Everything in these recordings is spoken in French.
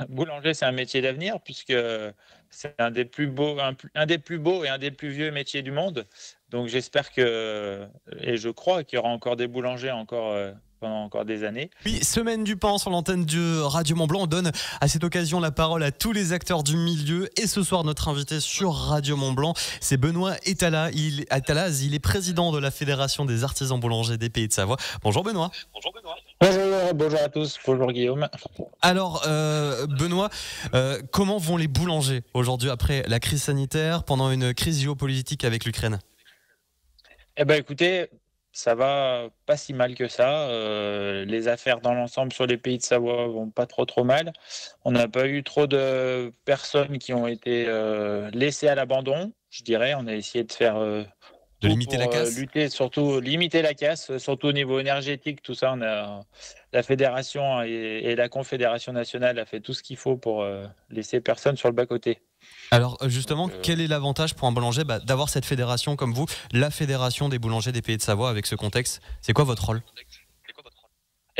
Boulanger, c'est un métier d'avenir puisque c'est un des plus beaux, un des plus beaux et un des plus vieux métiers du monde. Donc j'espère que, et je crois qu'il y aura encore des boulangers encore pendant encore des années. Oui, semaine du pain sur l'antenne de Radio Mont-Blanc. On donne à cette occasion la parole à tous les acteurs du milieu. Et ce soir, notre invité sur Radio Mont-Blanc, c'est Benoît Etalaz. Il est président de la Fédération des artisans boulangers des Pays de Savoie. Bonjour Benoît. Bonjour, bonjour à tous, bonjour Guillaume. Alors Benoît, comment vont les boulangers aujourd'hui après la crise sanitaire, pendant une crise géopolitique avec l'Ukraine? Eh ben écoutez, ça va pas si mal que ça. Les affaires dans l'ensemble sur les Pays de Savoie vont pas trop mal. On n'a pas eu trop de personnes qui ont été laissées à l'abandon, je dirais. On a essayé de faire De tout limiter la pour casse? lutter, surtout limiter la casse, surtout au niveau énergétique, tout ça. On a la fédération et la confédération nationale a fait tout ce qu'il faut pour laisser personne sur le bas-côté. Alors Donc, justement, quel est l'avantage pour un boulanger d'avoir cette fédération comme vous, la Fédération des boulangers des Pays de Savoie avec ce contexte? C'est quoi votre rôle?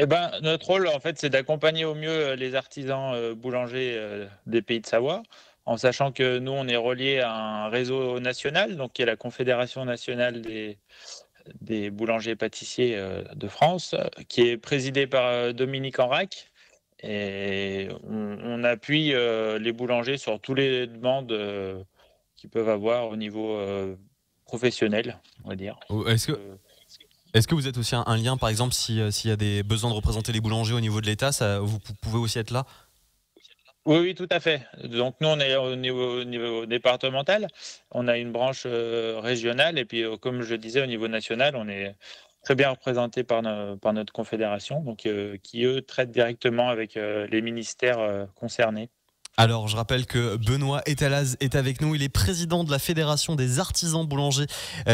eh ben, notre rôle, en fait, c'est d'accompagner au mieux les artisans boulangers des Pays de Savoie, en sachant que nous, on est relié à un réseau national, donc qui est la Confédération nationale des boulangers et pâtissiers de France, qui est présidée par Dominique Enrac. Et on appuie les boulangers sur toutes les demandes qu'ils peuvent avoir au niveau professionnel, on va dire. Ou Donc, est-ce que vous êtes aussi un lien, par exemple, s'il y a des besoins de représenter les boulangers au niveau de l'État, vous pouvez aussi être là? oui, oui, tout à fait. Donc nous, on est au niveau départemental, on a une branche régionale, et puis comme je disais, au niveau national, on est très bien représenté par notre confédération, donc qui eux traitent directement avec les ministères concernés. Alors, je rappelle que Benoît Etalaz est avec nous. Il est président de la Fédération des artisans boulangers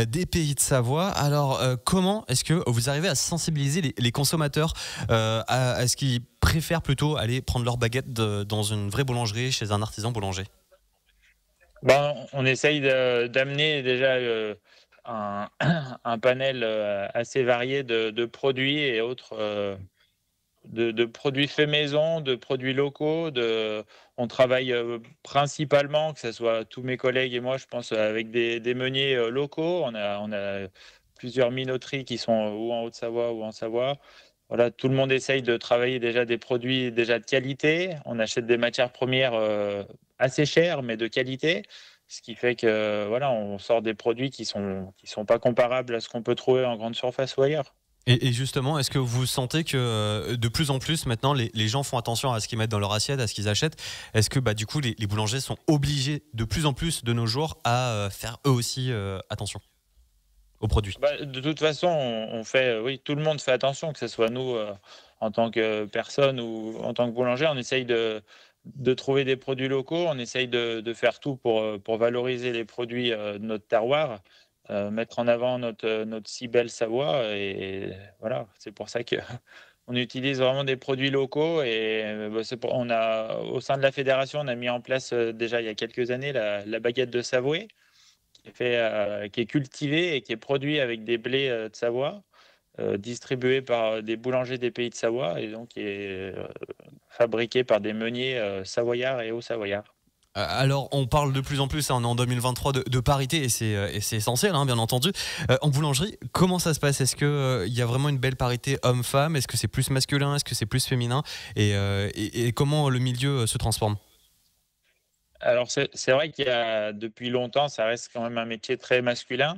des Pays de Savoie. Alors, comment est-ce que vous arrivez à sensibiliser les consommateurs à ce qu'ils préfèrent plutôt aller prendre leur baguette dans une vraie boulangerie chez un artisan boulanger? Ben, on essaye d'amener déjà un panel assez varié de produits et autres. De produits faits maison, de produits locaux. On travaille principalement, que ce soit tous mes collègues et moi, je pense, avec des meuniers locaux. On a plusieurs minoteries qui sont ou en Haute-Savoie ou en Savoie. Voilà, tout le monde essaye de travailler déjà des produits déjà de qualité. On achète des matières premières assez chères, mais de qualité. Ce qui fait que voilà, on sort des produits qui sont pas comparables à ce qu'on peut trouver en grande surface ou ailleurs. Et justement, est-ce que vous sentez que de plus en plus maintenant les gens font attention à ce qu'ils mettent dans leur assiette, à ce qu'ils achètent? Est-ce que du coup les boulangers sont obligés de plus en plus de nos jours à faire eux aussi attention aux produits? Bah, de toute façon, on fait, oui, tout le monde fait attention, que ce soit nous en tant que personne ou en tant que boulanger, on essaye de trouver des produits locaux, on essaye de faire tout pour valoriser les produits de notre terroir, mettre en avant notre si belle Savoie. Et voilà, c'est pour ça que on utilise vraiment des produits locaux. Et au sein de la fédération, on a mis en place déjà il y a quelques années la baguette de Savoie qui est cultivé et qui est produit avec des blés de Savoie, distribué par des boulangers des Pays de Savoie, et donc qui est fabriqué par des meuniers savoyards et haut-savoyards. Alors, on parle de plus en plus, hein, on est en 2023, de parité et c'est essentiel, hein, bien entendu. En boulangerie, comment ça se passe? Est-ce qu'il y a vraiment une belle parité homme-femme? Est-ce que c'est plus masculin? Est-ce que c'est plus féminin? Et comment le milieu se transforme? Alors c'est vrai qu'il y a depuis longtemps, ça reste quand même un métier très masculin,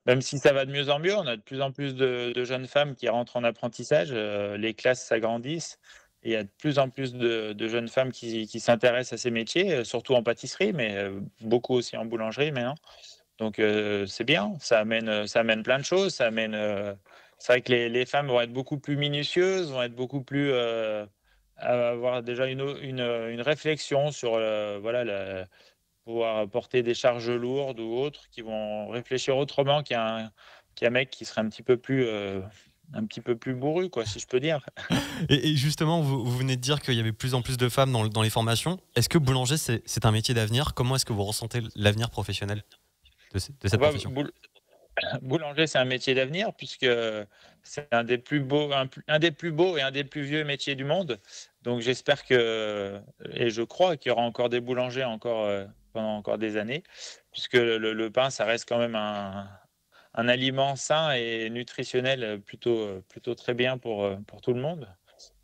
même si ça va de mieux en mieux. On a de plus en plus de jeunes femmes qui rentrent en apprentissage, les classes s'agrandissent et il y a de plus en plus de jeunes femmes qui s'intéressent à ces métiers, surtout en pâtisserie, mais beaucoup aussi en boulangerie maintenant. Donc c'est bien, ça amène plein de choses, c'est vrai que les femmes vont être beaucoup plus minutieuses, vont être beaucoup plus, avoir déjà une réflexion sur, voilà, pouvoir porter des charges lourdes ou autres, qui vont réfléchir autrement qu'un mec qui serait un petit peu plus bourru, quoi, si je peux dire. Et justement, vous venez de dire qu'il y avait de plus en plus de femmes dans les formations. Est-ce que boulanger, c'est un métier d'avenir? Comment est-ce que vous ressentez l'avenir professionnel de Ah cette bah, profession? boulanger, c'est un métier d'avenir puisque c'est un des plus beaux et un des plus vieux métiers du monde. Donc j'espère et je crois qu'il y aura encore des boulangers pendant encore des années, puisque le pain, ça reste quand même un aliment sain et nutritionnel plutôt très bien pour tout le monde.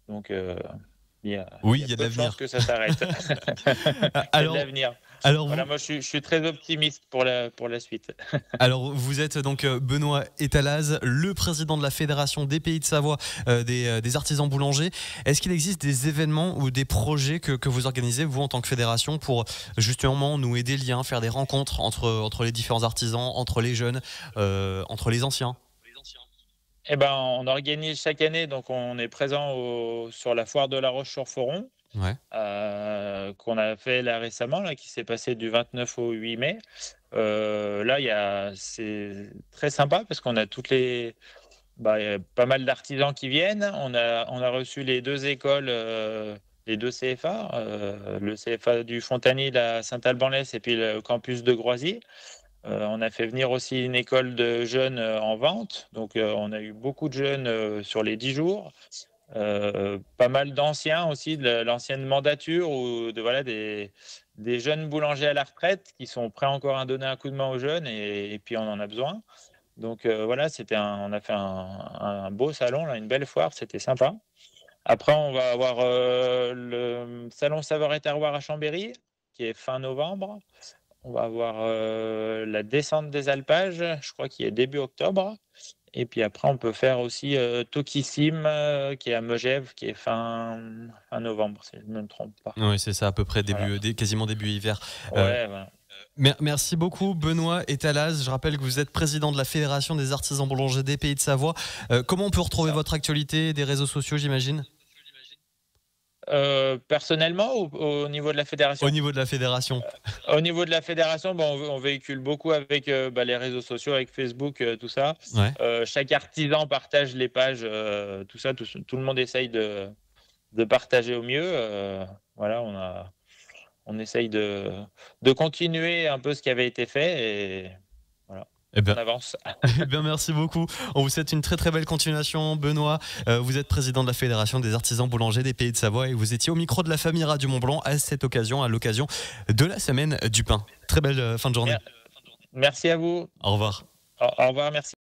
Donc il Oui, y a il y a de peu de chances l'avenir. que ça s'arrête. Il y a de Alors, l'avenir. alors Voilà, vous, moi je suis très optimiste pour la suite. Alors, vous êtes donc Benoît Etalaz, le président de la Fédération des Pays de Savoie des artisans boulangers. Est-ce qu'il existe des événements ou des projets que vous organisez, vous, en tant que fédération, pour justement nouer des liens, faire des rencontres entre les différents artisans, entre les jeunes, entre les anciens? Eh ben, on organise chaque année, donc on est présent sur la foire de La Roche-sur-Foron, Ouais. qu'on a fait là récemment, là, qui s'est passé du 29 au 8 mai. Là, c'est très sympa parce qu'on a il y a pas mal d'artisans qui viennent. On a reçu les deux écoles, les deux CFA, le CFA du Fontanil à Saint-Alban-l'Est et puis le campus de Groisy. On a fait venir aussi une école de jeunes en vente. Donc, on a eu beaucoup de jeunes sur les 10 jours. Pas mal d'anciens aussi, de l'ancienne mandature ou voilà, des jeunes boulangers à la retraite qui sont prêts encore à donner un coup de main aux jeunes et puis on en a besoin. Donc voilà, on a fait un beau salon, là, une belle foire, c'était sympa. Après, on va avoir le salon Saveur et Terroir à Chambéry, qui est fin novembre. On va avoir la descente des alpages, je crois qu'il est début octobre. Et puis après, on peut faire aussi Tokissim, qui est à Megève, qui est fin novembre, si je ne me trompe pas. Oui, c'est ça, à peu près Voilà. quasiment début hiver. Ouais, voilà. Merci beaucoup, Benoît Etalaz. Je rappelle que vous êtes président de la Fédération des artisans boulangers des Pays de Savoie. Comment on peut retrouver votre actualité des réseaux sociaux, j'imagine? Personnellement, au niveau de la Au fédération? niveau de la fédération. Au niveau de la fédération, on véhicule beaucoup avec les réseaux sociaux, avec Facebook, tout ça. Ouais. Chaque artisan partage les pages, tout ça. Tout le monde essaye de partager au mieux. Voilà, on essaye de continuer un peu ce qui avait été fait et voilà, Eh on bien, avance. eh bien, merci beaucoup. On vous souhaite une très très belle continuation, Benoît. Vous êtes président de la Fédération des artisans boulangers des Pays de Savoie et vous étiez au micro de la famille Radio Mont-Blanc à l'occasion de la semaine du pain. Très belle fin de journée. Merci à vous. Au revoir. Au revoir, merci.